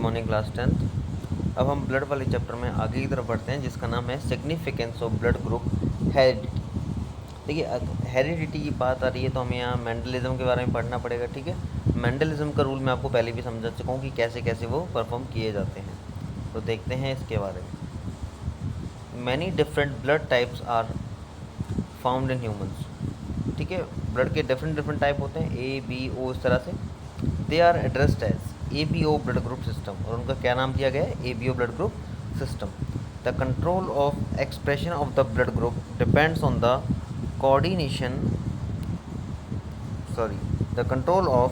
Morning class 10th। अब हम blood वाले चैप्टर में आगे की तरफ बढ़ते हैं जिसका नाम है significance of blood group heredity. देखिए, हेरिडिटी की बात आ रही है तो हमें यहाँ मेंडलिज्म के बारे में पढ़ना पड़ेगा। ठीक है, मेंडलिज्म का रूल मैं आपको पहले भी समझा चुका हूँ कि कैसे कैसे वो परफॉर्म किए जाते हैं। तो देखते हैं इसके बारे में। Many different blood types are found in humans. ठीक है, ब्लड के डिफरेंट डिफरेंट टाइप होते हैं, ए बी ओ इस तरह से। They are addressed as A B O blood group system, और उनका क्या नाम दिया गया है, A B O blood group system. The control of expression of the blood group depends on the coordination the control of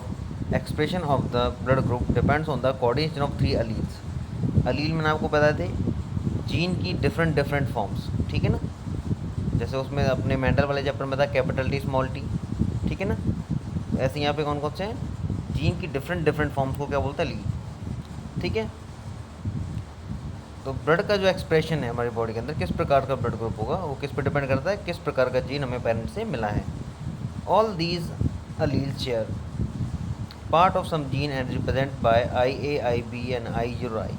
expression of the blood group depends on the coordination of 3 alleles। अलील मैंने आपको बता दे gene की different different forms. ठीक है ना, जैसे उसमें अपने मेंडल वाले चैप्टर में था कैपिटल टी स्मॉल टी। ठीक है ना, ऐसे यहाँ पे कौन कौन से हैं, जीन की डिफरेंट डिफरेंट फॉर्म्स को क्या बोलता है, अलील। ठीक है, तो ब्लड का जो एक्सप्रेशन है हमारी बॉडी के अंदर, किस प्रकार का ब्लड ग्रुप होगा वो किस पर डिपेंड करता है, किस प्रकार का जीन हमें पेरेंट से मिला है। All these alleles share part of some gene and represent by IA, IB and I0I।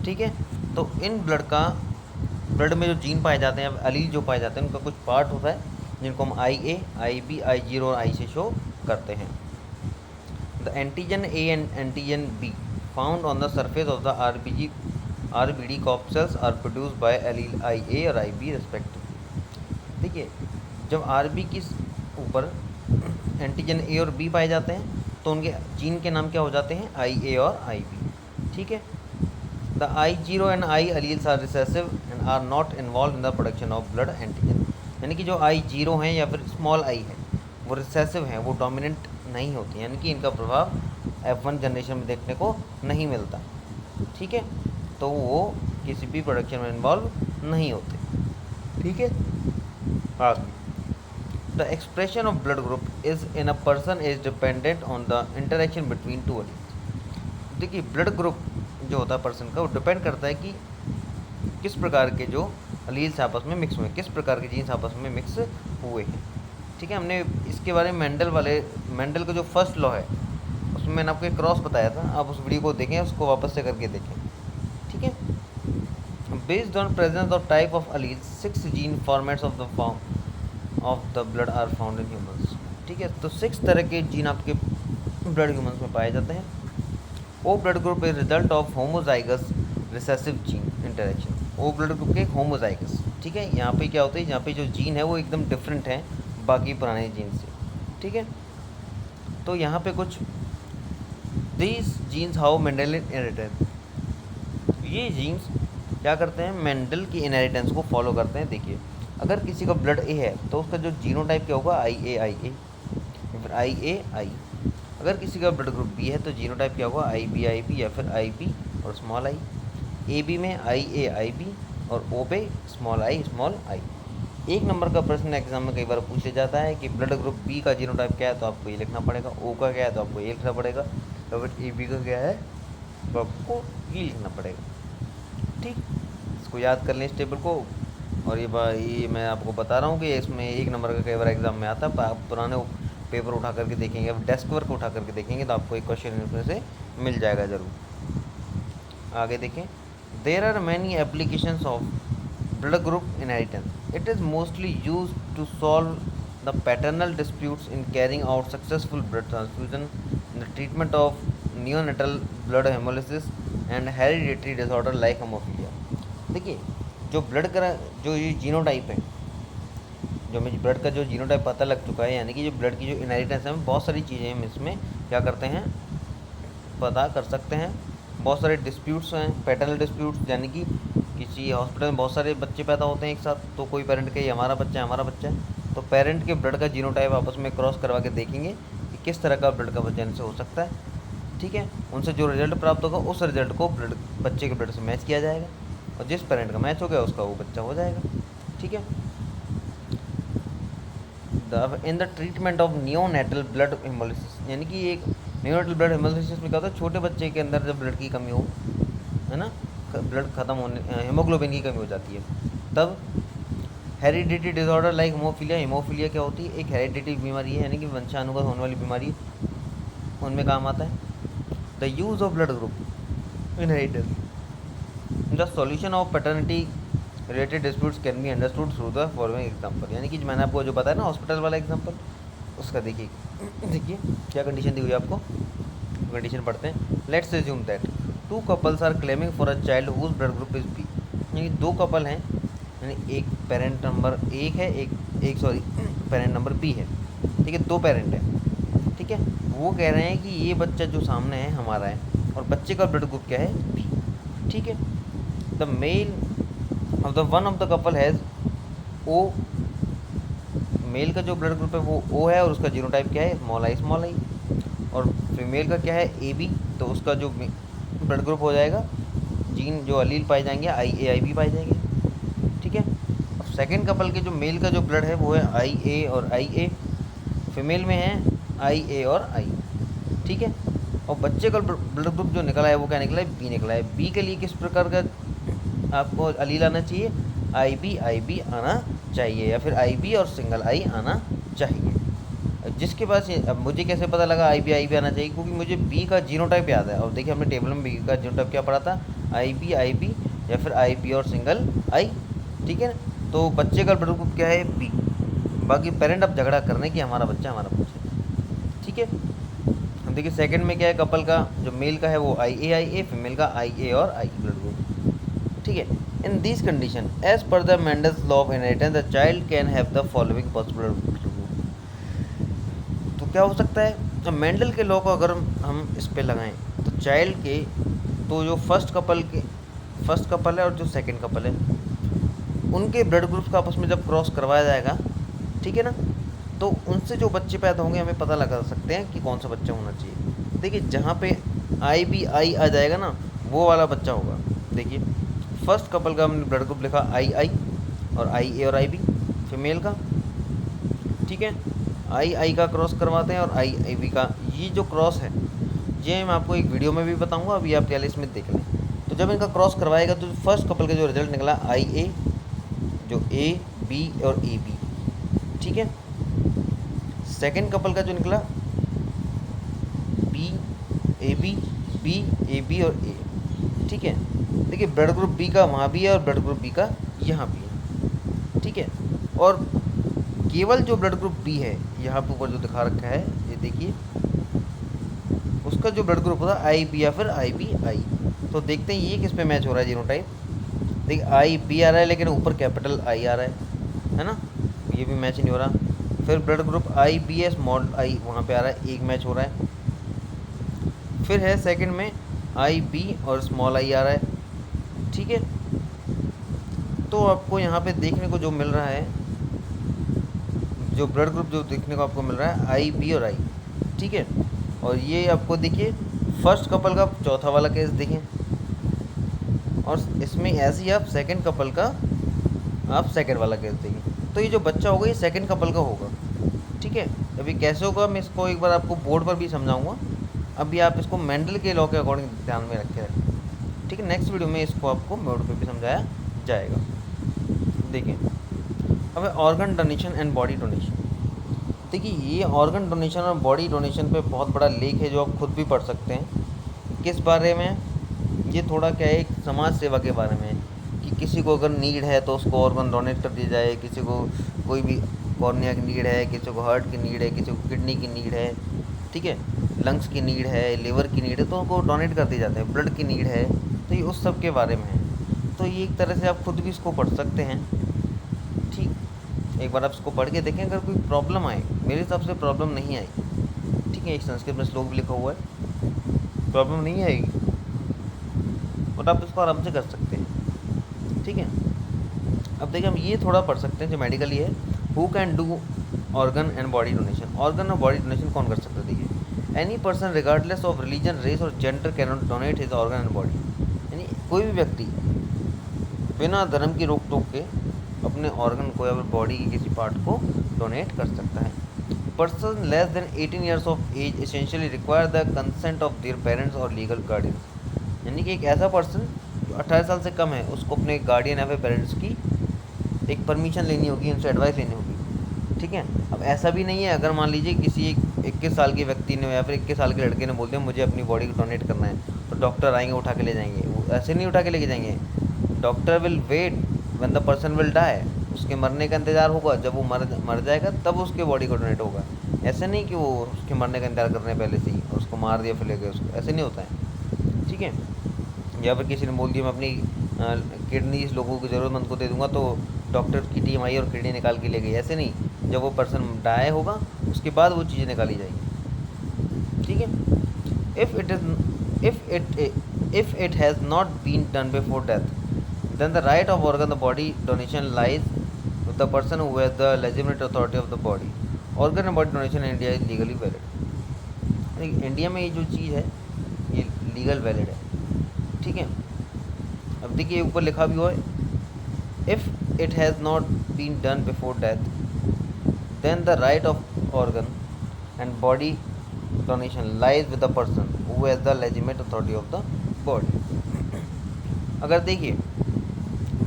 ठीक है, तो इन ब्लड में जो जीन पाए जाते हैं, अलील जो पाए जाते हैं, उनका कुछ पार्ट होता है जिनको हम IA, IB, I0 और I से शो करते हैं। The antigen A and antigen B found on the surface of the RBD corpuscles are produce by allele IA और IB रेस्पेक्टिवली। देखिए, जब RB की ऊपर एंटीजन ए और बी पाए जाते हैं तो उनके जीन के नाम क्या हो जाते हैं, आई ए और आई बी। ठीक है, the I0 and I alleles are recessive and are not involve in the production of blood antigen. यानी कि जो I0 हैं या फिर स्मॉल आई है वो रिसेसिव हैं, वो डोमिनेंट नहीं होती, यानी कि इनका प्रभाव F1 जनरेशन में देखने को नहीं मिलता। ठीक है, तो वो किसी भी प्रोडक्शन में इन्वॉल्व नहीं होते। ठीक है, आगे the expression of blood group is in a person is dependent on the interaction between two alleles। देखिए, ब्लड ग्रुप जो होता है पर्सन का वो डिपेंड करता है कि किस प्रकार के जो अलील्स आपस में मिक्स हुए, किस प्रकार के जीन्स आपस में मिक्स हुए हैं। ठीक है, हमने इसके बारे में मेंडल का जो फर्स्ट लॉ है उसमें मैंने आपको एक क्रॉस बताया था, आप उस वीडियो को देखें, उसको वापस से करके देखें। ठीक है, based on presence of type of alleles 6 gene formats of the form of the blood are found in humans. ठीक है, तो 6 तरह के जीन आपके ब्लड ह्यूमंस में पाए जाते हैं। O blood group is result of homozygous recessive gene interaction. O blood group के होमोजाइगस। ठीक है, यहाँ पे क्या होता है, यहाँ पे जो जीन है वो एकदम डिफरेंट है बाकी पुराने जीन से। ठीक है, तो यहाँ पे कुछ these genes how Mendel inheritance, ये जीन्स क्या करते हैं, मेंडल की इनहेरिटेंस को फॉलो करते हैं। देखिए, अगर किसी का ब्लड ए है तो उसका जो जीनोटाइप क्या होगा, आई ए आई ए, फिर आई ए आई। अगर किसी का ब्लड ग्रुप बी है तो जीनोटाइप क्या होगा, आई बी या फिर आई बी और स्मॉल आई। ए बी में आई ए आई बी और ओ पे स्मॉल आई। एक नंबर का प्रश्न एग्जाम में कई बार पूछ लिया जाता है कि ब्लड ग्रुप बी का जीनोटाइप क्या है, तो आपको ये लिखना पड़ेगा। ओ का क्या है तो आपको ये लिखना पड़ेगा। तो फिर ए बी का क्या है तो आपको ये लिखना पड़ेगा। ठीक, इसको याद कर लें इस टेबल को। और ये मैं आपको बता रहा हूँ कि इसमें एक नंबर का कई बार एग्जाम में आता है। आप पुराने पेपर उठा करके देखेंगे, अब डेस्क वर्क उठा करके देखेंगे तो आपको एक क्वेश्चन इसमें से मिल जाएगा ज़रूर। आगे देखें, there are many applications of blood group inheritance. It is mostly use to solve the paternal disputes in carrying out successful blood transfusion, in the treatment of neonatal blood haemolysis and hereditary disorder like haemophilia. देखिए, जो blood का जो ये genotype है, जो हमें blood का जो जीनोटाइप पता लग चुका है, यानी कि जो ब्लड की जो इनहेरिटेंस है, बहुत सारी चीज़ें हम इसमें क्या करते हैं, पता कर सकते हैं। बहुत सारे डिस्प्यूट्स हैं, पैटर्नल डिस्प्यूट्स, यानी कि किसी हॉस्पिटल में बहुत सारे बच्चे पैदा होते हैं एक साथ, तो कोई पेरेंट कहे हमारा बच्चा है, तो पेरेंट के ब्लड का जीनोटाइप आपस में क्रॉस करवा के देखेंगे कि किस तरह का ब्लड का वजन से हो सकता है। ठीक है, उनसे जो रिजल्ट प्राप्त होगा उस रिजल्ट को बच्चे के ब्लड से मैच किया जाएगा, और जिस पेरेंट का मैच हो गया उसका वो बच्चा हो जाएगा। ठीक है, इन the treatment of neonatal blood haemolysis, यानी कि एक नियोनेटल ब्लड हेमोलिसिस में क्या होता है, छोटे बच्चे के अंदर जब ब्लड की कमी हो, है ना, ब्लड खत्म होने, हेमोग्लोबिन की कमी हो जाती है, तब हेरिडिटी डिसऑर्डर लाइक हेमोफीलिया क्या होती है, एक हेरिडिटी बीमारी है, यानी कि वंशानुगत होने वाली बीमारी, उनमें काम आता है। The use of blood group inheritance. The solution of paternity related disputes can be understood through the following example. यानी कि मैंने आपको जो बताया ना हॉस्पिटल वाला एग्जांपल, उसका देखिए देखिए क्या कंडीशन दी हुई है आपको, कंडीशन पढ़ते हैं. Let's assume that two couples are claiming for a child whose blood group is B. यानी दो कपल हैं, यानी एक पेरेंट नंबर एक है, एक सॉरी पेरेंट नंबर बी है. ठीक है, दो पेरेंट है. ठीक है, वो कह रहे हैं कि ये बच्चा जो सामने है हमारा है और बच्चे का ब्लड ग्रुप क्या है, बी. ठीक है, the male of the one of the couple has O. Male का जो ब्लड ग्रुप है वो ओ है और उसका जीनोटाइप क्या है, स्मॉल आई. और फीमेल का क्या है, ए बी. तो उसका जो ब्लड ग्रुप हो जाएगा, जीन जो अलील पाए जाएंगे आई बी पाए जाएंगे. ठीक है, अब सेकेंड कपल के जो मेल का जो ब्लड है वो है आई ए और आई ए. फीमेल में है आई ए और आई. ठीक है, और बच्चे का ब्लड ग्रुप जो निकला है वो क्या निकला है, बी निकला है. बी के लिए किस प्रकार का आपको अलील आना चाहिए, आई बी आना चाहिए, या फिर आई बी और सिंगल आई आना चाहिए. जिसके पास अब मुझे कैसे पता लगा आई बी आना चाहिए, क्योंकि मुझे बी का जीनोटाइप याद है. और देखिए हमने टेबल में बी का जीनोटाइप क्या पढ़ा था, आई बी या फिर आई बी और सिंगल आई. ठीक है, तो बच्चे का ब्लड ग्रुप क्या है, बी. बाकी पेरेंट अब झगड़ा करने की हमारा बच्चा हमारा पूछे. ठीक है, हम देखिए सेकंड में क्या है, कपल का जो मेल का है वो आई ए, फीमेल का आई ए और आई ब्लड ग्रुप. ठीक है, in this condition as per the Mendel's law of inheritance the child can have the following possible blood group. तो क्या हो सकता है, अब मेंडल के लॉ को अगर हम इस पे लगाएं तो चाइल्ड के, तो जो फर्स्ट कपल है और जो सेकंड कपल है उनके ब्लड ग्रुप्स का आपस में जब क्रॉस करवाया जाएगा, ठीक है ना, तो उनसे जो बच्चे पैदा होंगे हमें पता लगा सकते हैं कि कौन सा बच्चा होना चाहिए. देखिए जहाँ पे आई बी आई आ जाएगा ना, वो वाला बच्चा होगा. देखिए फर्स्ट कपल का हमने ब्लड ग्रुप लिखा आई और आई ए और आई बी फीमेल का. ठीक है, आई का क्रॉस करवाते हैं और आई बी का. ये जो क्रॉस है ये मैं आपको एक वीडियो में भी बताऊंगा, अभी आप प्ले लिस्ट में देख लें. तो जब इनका क्रॉस करवाएगा तो फर्स्ट कपल का जो रिजल्ट निकला आई ए, जो ए बी और ए बी. ठीक है, सेकेंड कपल का जो निकला बी ए बी और ए. ठीक है, देखिए ब्लड ग्रुप बी का वहाँ भी है और ब्लड ग्रुप बी का यहाँ भी है. ठीक है, और केवल जो ब्लड ग्रुप बी है यहाँ पे ऊपर जो दिखा रखा है ये देखिए, उसका जो ब्लड ग्रुप होता है आई बी या फिर आई बी आई. तो देखते हैं ये किस पे मैच हो रहा है जीनोटाइप. देखिए आई बी आ रहा है लेकिन ऊपर कैपिटल आई आ रहा है ना, ये भी मैच नहीं हो रहा. फिर ब्लड ग्रुप आई बी है, स्मॉल आई वहाँ पे आ रहा है, एक मैच हो रहा है. फिर है सेकंड में आई बी और स्मॉल आई आ रहा है. ठीक है, तो आपको यहाँ पे देखने को जो मिल रहा है, जो ब्लड ग्रुप जो देखने को आपको मिल रहा है आई बी और आई. ठीक है, और ये आपको देखिए फर्स्ट कपल का चौथा वाला केस देखें, और इसमें ऐसे ही आप सेकंड कपल का आप सेकंड वाला केस देखें. तो ये जो बच्चा होगा ये सेकंड कपल का होगा. ठीक है, अभी कैसे होगा मैं इसको एक बार आपको बोर्ड पर भी समझाऊंगा. अभी आप इसको मेंडल के लॉ के अकॉर्डिंग ध्यान में रखे रखें. ठीक है, नेक्स्ट वीडियो में इसको आपको बोर्ड पर भी समझाया जाएगा. देखिए अब organ donation and body donation. देखिए ये ऑर्गन डोनेशन और बॉडी डोनेशन पे बहुत बड़ा लेख है जो आप खुद भी पढ़ सकते हैं. किस बारे में, ये थोड़ा क्या है, एक समाज सेवा के बारे में, कि किसी को अगर नीड है तो उसको ऑर्गन डोनेट कर दिया जाए. किसी को कोई भी कॉर्निया की नीड है, किसी को हार्ट की नीड है, किसी को किडनी की नीड है, ठीक है, लंग्स की नीड है, लिवर की नीड है, तो उनको डोनेट कर दिए जाते हैं. ब्लड की नीड है, तो ये उस सब के बारे में है. तो ये एक तरह से आप खुद भी इसको पढ़ सकते हैं. ठीक, एक बार आप इसको पढ़ के देखें, अगर कोई प्रॉब्लम आए, मेरे हिसाब से प्रॉब्लम नहीं आई. ठीक है, एक संस्कृत में श्लोक भी लिखा हुआ है, प्रॉब्लम नहीं आएगी और आप इसको आराम से कर सकते हैं. ठीक है, अब देखिए हम ये थोड़ा पढ़ सकते हैं जो मेडिकली है. Who can do organ and body donation. Organ और बॉडी डोनेशन कौन कर सकता है. देखिए any person regardless of religion, race और gender can not donate his organ and body. यानी कोई भी व्यक्ति बिना धर्म की रोक टोक के अपने ऑर्गन को या फिर बॉडी की किसी पार्ट को डोनेट कर सकता है. Person less than 18 years of age essentially require the consent of their parents और लीगल गार्डियन. यानी कि एक ऐसा पर्सन जो 18 साल से कम है उसको अपने गार्डियन या फिर पेरेंट्स की एक परमिशन लेनी होगी, उनसे एडवाइस लेनी होगी. ठीक है। अब ऐसा भी नहीं है, अगर मान लीजिए किसी 21 साल के व्यक्ति ने या फिर 21 साल के लड़के ने बोल दिया मुझे अपनी बॉडी को डोनेट करना है, तो डॉक्टर आएंगे उठा के ले जाएंगे? वो ऐसे नहीं उठा के लेके जाएंगे। Doctor will wait when the person will die, उसके मरने का इंतज़ार होगा, जब वो मर जाएगा तब उसके बॉडी को डोनेट होगा। ऐसे नहीं कि वो उसके मरने का इंतजार कर रहे हैं पहले से ही और उसको मार दिया फिर ले गए उसको, ऐसे नहीं होता है, ठीक है। या फिर किसी ने बोल दिया मैं अपनी किडनी इस लोगों की ज़रूरतमंद को दे दूंगा, तो डॉक्टर की टीम आई और किडनी निकाल के ले गई, ऐसे नहीं। जब वो पर्सन डाई होगा उसके बाद वो चीज़ें निकाली जाएगी, ठीक है। If it has not been done before death, then the right of organ the body donation lies with the person who has the legitimate authority of the body. Organ and body donation in India is legally valid. India में ये जो चीज़ है ये legal valid है, ठीक है। अब देखिए ऊपर लिखा भी हुआ है if it has not been done before death then the right of organ and body donation lies with the person who has the legitimate authority of the body. अगर देखिए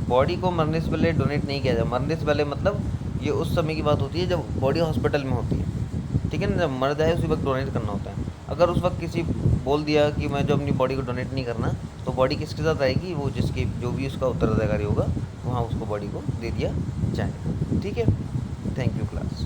बॉडी को मरने से पहले डोनेट नहीं किया जाए, मरने से पहले मतलब ये उस समय की बात होती है जब बॉडी हॉस्पिटल में होती है, ठीक है ना। जब मर जाए उसी वक्त डोनेट करना होता है। अगर उस वक्त किसी बोल दिया कि मैं जो अपनी बॉडी को डोनेट नहीं करना, तो बॉडी किसके साथ आएगी? वो जिसके जो भी उसका उत्तराधिकारी होगा वहाँ उसको बॉडी को दे दिया जाएगा, ठीक है। Thank you class.